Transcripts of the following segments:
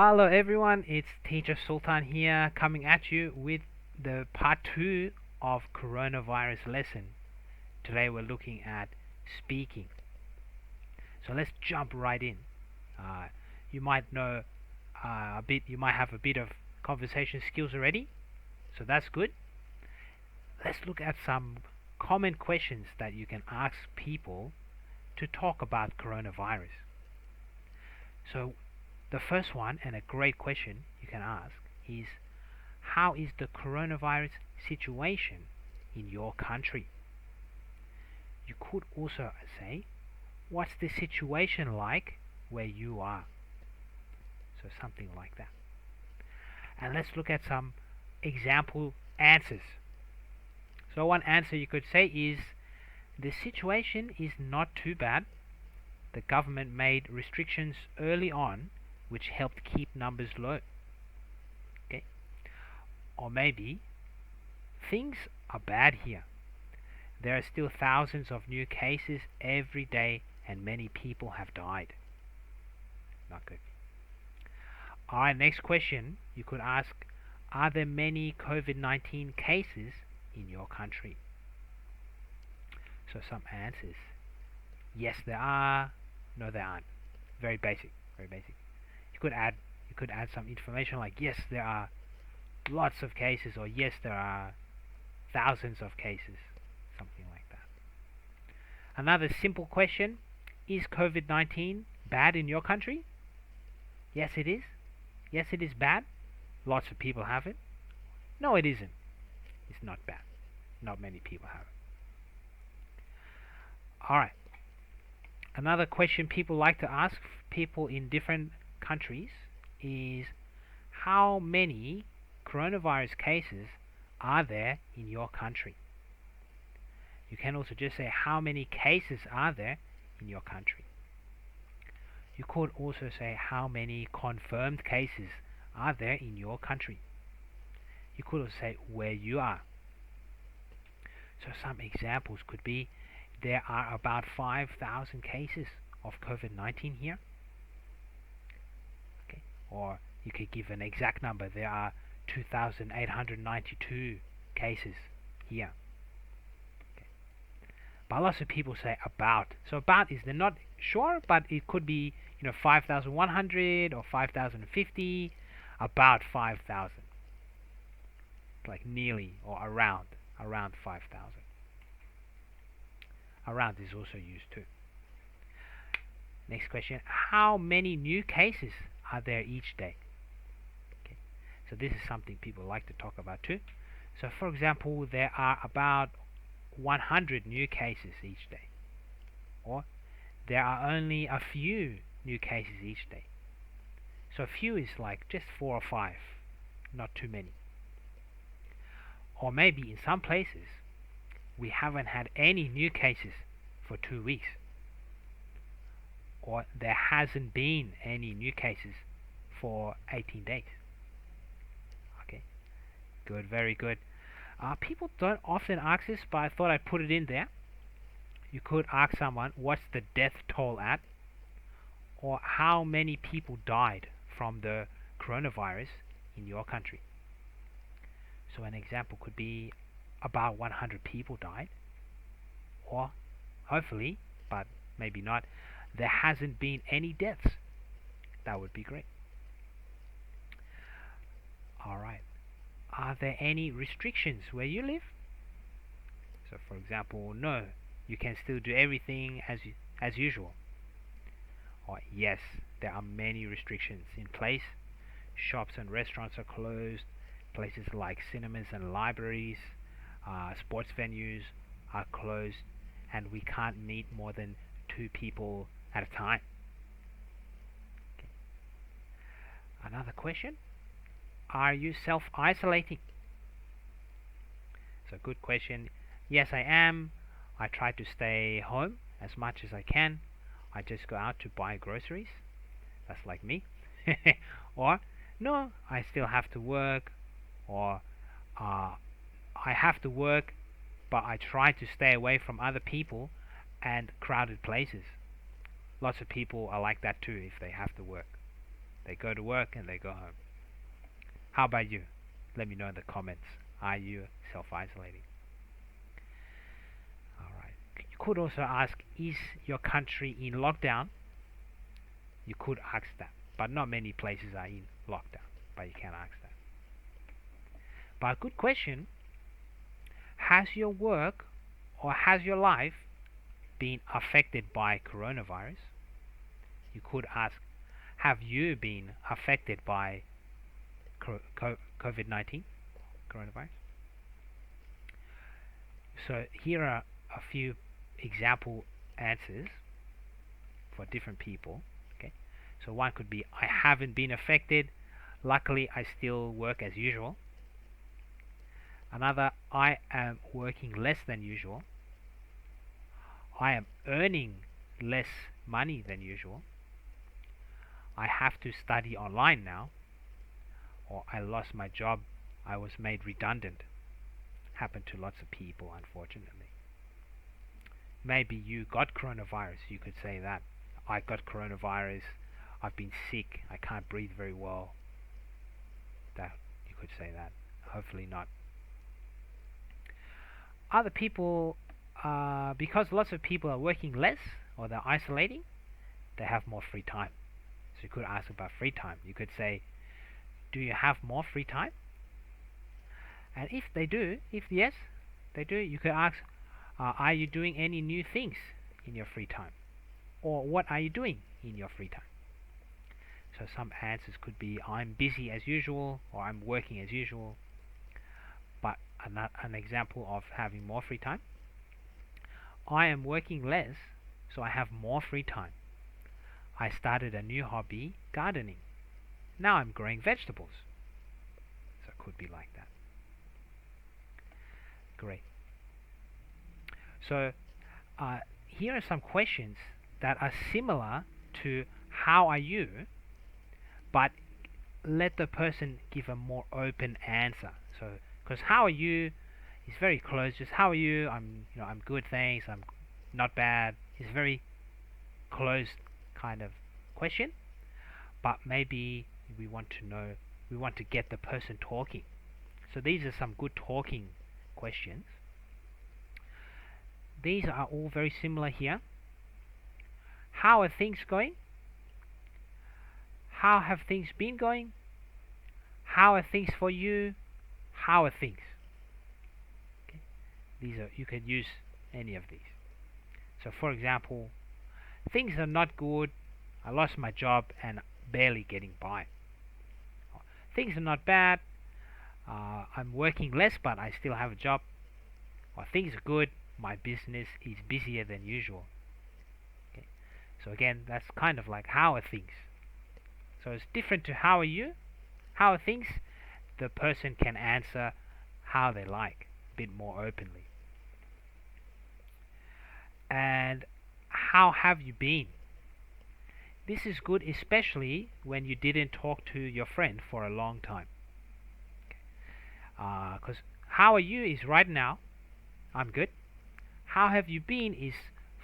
Hello everyone, it's Teacher Sultan here coming at you with the part 2 of coronavirus lesson. Today we're looking at speaking. So let's jump right in. Uh, you might know you might have a bit of conversation skills already, so that's good. Let's look at some common questions that you can ask people to talk about coronavirus. So the first one, and a great question you can ask, is how is the coronavirus situation in your country? You could also say, what's the situation like where you are? So something like that. And let's look at some example answers. So one answer you could say is, the situation is not too bad. The government made restrictions early on which helped keep numbers low. Okay? Or maybe things are bad here. There are still thousands of new cases every day and many people have died. Not good. Alright, next question you could ask, are there many COVID-19 cases in your country? So some answers. Yes there are, no there aren't. Very basic, very basic. You could add some information like yes there are lots of cases, or yes there are thousands of cases, something like that. Another simple question, is COVID-19 bad in your country? Yes it is. Yes it is bad. Lots of people have it. No it isn't. It's not bad. Not many people have it. Alright. Another question people like to ask people in different countries is, how many coronavirus cases are there in your country? You can also just say, how many cases are there in your country? You could also say, how many confirmed cases are there in your country? You could also say, where you are. So some examples could be, there are about 5,000 cases of COVID-19 here. Okay. Or you could give an exact number, there are 2,892 cases here. Okay. But lots of people say about. So about is they're not sure, but it could be 5,100 or 5,050, about 5,000. Like nearly or around 5,000. Around is also used too. Next question, how many new cases are there each day? Okay. So this is something people like to talk about too. So for example, there are about 100 new cases each day. Or there are only a few new cases each day. So few is like just 4 or 5, not too many. Or maybe in some places we haven't had any new cases for 2 weeks. Or there hasn't been any new cases for 18 days. Okay, good, very good. People don't often ask this, but I thought I'd put it in there. You could ask someone, what's the death toll at? Or how many people died from the coronavirus in your country? So an example could be, about 100 people died. Or, hopefully, but maybe not, there hasn't been any deaths. That would be great. Alright. Are there any restrictions where you live? So for example, no, you can still do everything as usual. Or yes, there are many restrictions in place. Shops and restaurants are closed. Places like cinemas and libraries, sports venues are closed, and we can't meet more than 2 people at a time. Okay. Another question, are you self-isolating? So good question. Yes I am. I try to stay home as much as I can. I just go out to buy groceries. That's like me. Or no, I still have to work. Or I have to work, but I try to stay away from other people and crowded places. Lots of people are like that too if they have to work. They go to work and they go home. How about you? Let me know in the comments. Are you self-isolating? Alright. You could also ask, is your country in lockdown? You could ask that. But not many places are in lockdown. But you can ask that. But good question. Has your work or has your life been affected by coronavirus? You could ask, have you been affected by COVID-19, coronavirus? So here are a few example answers for different people. Okay, so one could be, I haven't been affected. Luckily, I still work as usual. Another, I am working less than usual. I am earning less money than usual. I have to study online now. Or I lost my job. I was made redundant. Happened to lots of people, unfortunately. Maybe you got coronavirus. You could say that. I got coronavirus. I've been sick. I can't breathe very well. That you could say that. Hopefully not. Other people, because lots of people are working less or they're isolating, they have more free time. So you could ask about free time. You could say, do you have more free time? And if they do, if yes, they do, you could ask, are you doing any new things in your free time? Or what are you doing in your free time? So some answers could be, I'm busy as usual, or I'm working as usual. But an example of having more free time, I am working less, so I have more free time. I started a new hobby, gardening. Now I'm growing vegetables. So it could be like that. Great. So here are some questions that are similar to how are you, but let the person give a more open answer. So because how are you is very close. Just how are you? I'm good, thanks. I'm not bad. It's very closed kind of question. But maybe we want to get the person talking. So these are some good talking questions. These are all very similar here. How are things going? How have things been going? How are things for you? How are things? Okay. You could use any of these. So for example, things are not good. I lost my job and barely getting by. Things are not bad. I'm working less, but I still have a job. Or things are good. My business is busier than usual. Okay. So again, that's kind of like how are things. So it's different to how are you. How are things? The person can answer how they like, a bit more openly. And how have you been? This is good, especially when you didn't talk to your friend for a long time. Because how are you is right now. I'm good. How have you been is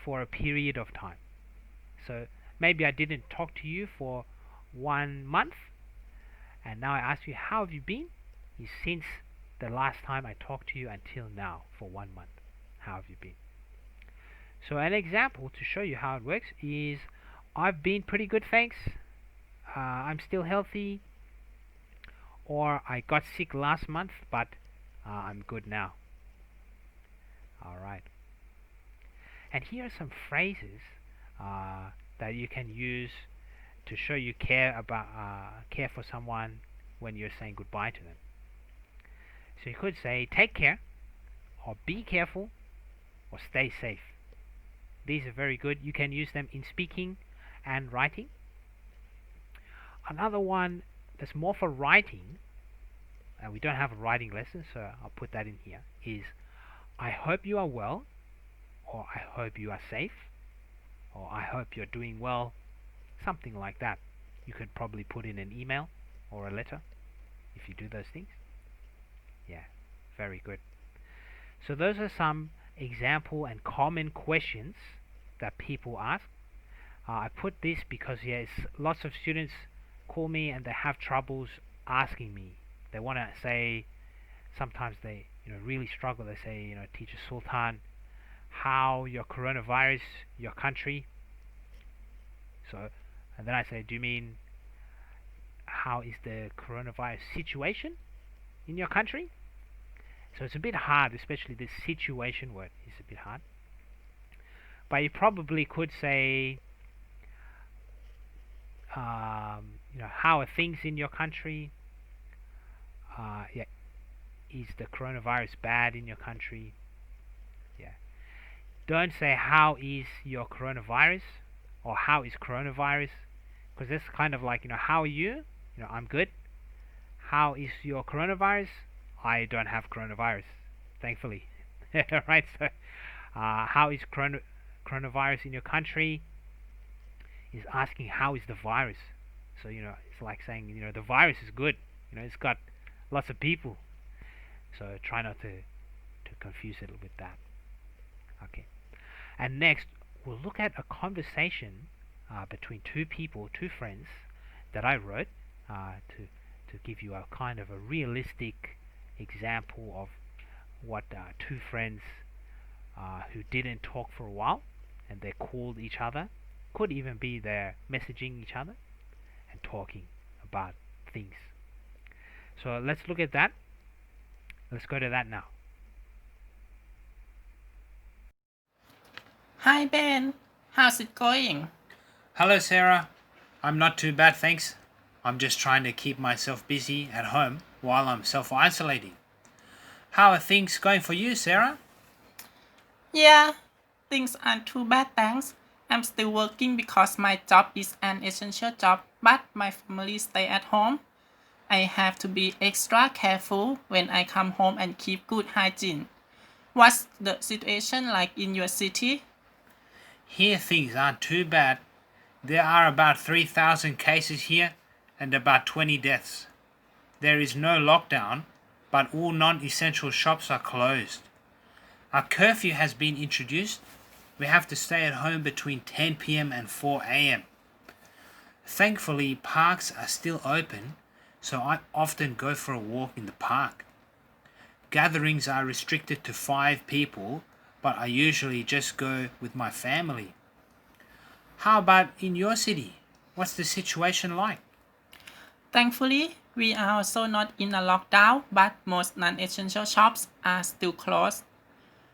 for a period of time. So maybe I didn't talk to you for 1 month, and now I ask you how have you been is since the last time I talked to you until now for 1 month. How have you been? So an example to show you how it works is, I've been pretty good, thanks. I'm still healthy. Or I got sick last month, but I'm good now. Alright. And here are some phrases that you can use to show you care for someone when you're saying goodbye to them. So you could say, take care, or be careful, or stay safe. These are very good. You can use them in speaking and writing. Another one that's more for writing, we don't have a writing lesson, so I'll put that in here, is I hope you are well, or I hope you are safe, or I hope you're doing well, something like that. You could probably put in an email or a letter if you do those things. Yeah, very good. So those are some example and common questions that people ask. I put this because lots of students call me and they have troubles asking me. They want to say, sometimes they really struggle. They say, Teacher Sultan, how your coronavirus, your country. So, and then I say, do you mean how is the coronavirus situation in your country? So it's a bit hard, especially this situation word is a bit hard. But you probably could say, how are things in your country? Yeah, is the coronavirus bad in your country? Yeah. Don't say how is your coronavirus or how is coronavirus, because that's kind of like, how are you? I'm good. How is your coronavirus? I don't have coronavirus, thankfully. Right? So, how is coronavirus in your country? Is asking how is the virus. So it's like saying the virus is good. It's got lots of people. So try not to confuse it with that. Okay. And next we'll look at a conversation between two people, two friends that I wrote to give you a kind of a realistic example of what two friends who didn't talk for a while and they called each other, could even be they're messaging each other and talking about things. So let's look at that. Let's go to that now. Hi Ben, how's it going? Hello Sarah, I'm not too bad thanks. I'm just trying to keep myself busy at home while I'm self-isolating. How are things going for you, Sarah? Yeah, things aren't too bad thanks. I'm still working because my job is an essential job, but my family stay at home. I have to be extra careful when I come home and keep good hygiene. What's the situation like in your city? Here things aren't too bad. There are about 3,000 cases here and about 20 deaths. There is no lockdown, but all non-essential shops are closed. A curfew has been introduced. We have to stay at home between 10 p.m. and 4 a.m. Thankfully, parks are still open, so I often go for a walk in the park. Gatherings are restricted to 5 people, but I usually just go with my family. How about in your city? What's the situation like? Thankfully, we are also not in a lockdown, but most non-essential shops are still closed.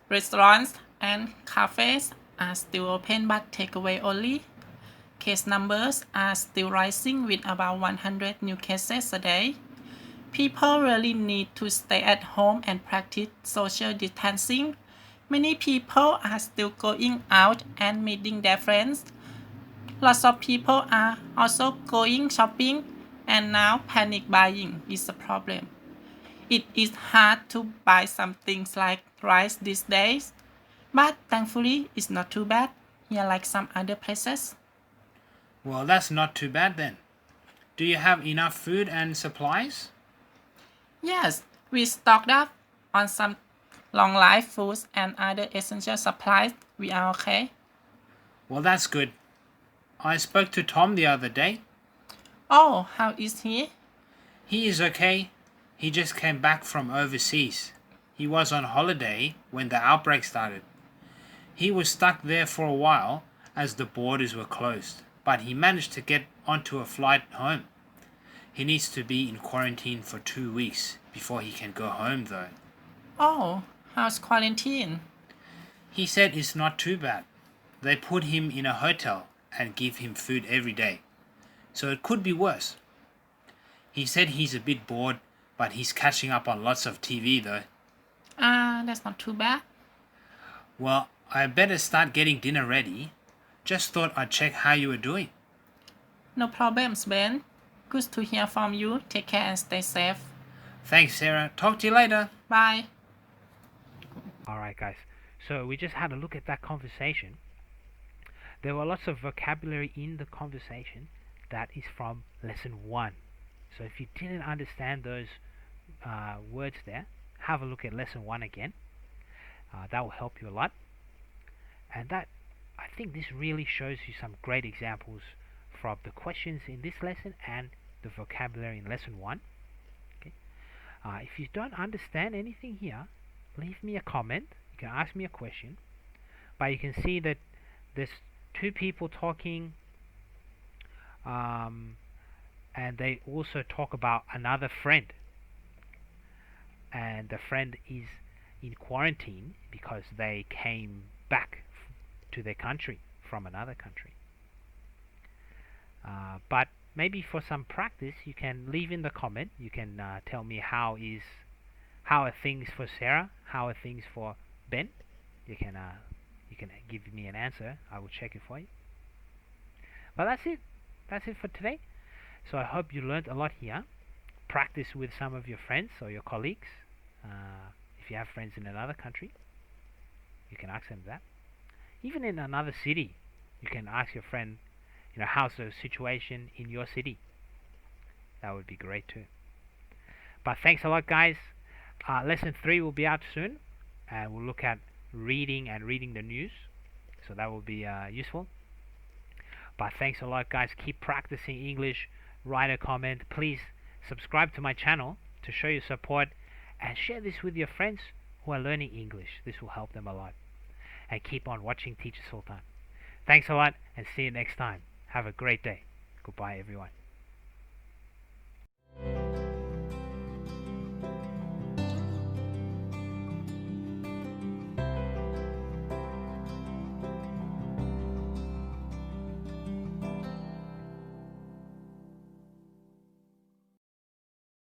Restaurants and cafes are still open but takeaway only. Case numbers are still rising with about 100 new cases a day. People really need to stay at home and practice social distancing. Many people are still going out and meeting their friends. Lots of people are also going shopping, and now panic buying is a problem. It is hard to buy some things like rice these days, but thankfully it's not too bad here like some other places. Well, that's not too bad then. Do you have enough food and supplies? Yes, we stocked up on some long life foods and other essential supplies. We are okay. Well, that's good. I spoke to Tom the other day. Oh, how is he? He is okay. He just came back from overseas. He was on holiday when the outbreak started. He was stuck there for a while as the borders were closed, but he managed to get onto a flight home. He needs to be in quarantine for 2 weeks before he can go home though. Oh, how's quarantine? He said it's not too bad. They put him in a hotel and give him food every day. So it could be worse. He said he's a bit bored, but he's catching up on lots of TV though. That's not too bad. Well, I better start getting dinner ready. Just thought I'd check how you were doing. No problems, Ben. Good to hear from you. Take care and stay safe. Thanks, Sarah. Talk to you later. Bye. Alright guys, so we just had a look at that conversation. There were lots of vocabulary in the conversation that is from lesson 1. So if you didn't understand those words there, have a look at lesson 1 again. That will help you a lot. And that, I think this really shows you some great examples from the questions in this lesson and the vocabulary in lesson 1. Okay. If you don't understand anything here, leave me a comment. You can ask me a question. But you can see that there's two people talking, and they also talk about another friend. And the friend is in quarantine because they came back to their country from another country. But maybe for some practice, you can leave in the comment. You can tell me how are things for Sarah, how are things for Ben. You can give me an answer. I will check it for you. But that's it. That's it for today. So I hope you learned a lot here. Practice with some of your friends or your colleagues. If you have friends in another country, you can ask them that. Even in another city, you can ask your friend, how's the situation in your city? That would be great too. But thanks a lot, guys. Lesson 3 will be out soon, and we'll look at reading and reading the news. So that will be useful. But thanks a lot, guys. Keep practicing English. Write a comment. Please subscribe to my channel to show your support, and share this with your friends who are learning English. This will help them a lot. And keep on watching Teacher Sultan. Thanks a lot, and see you next time. Have a great day. Goodbye, everyone.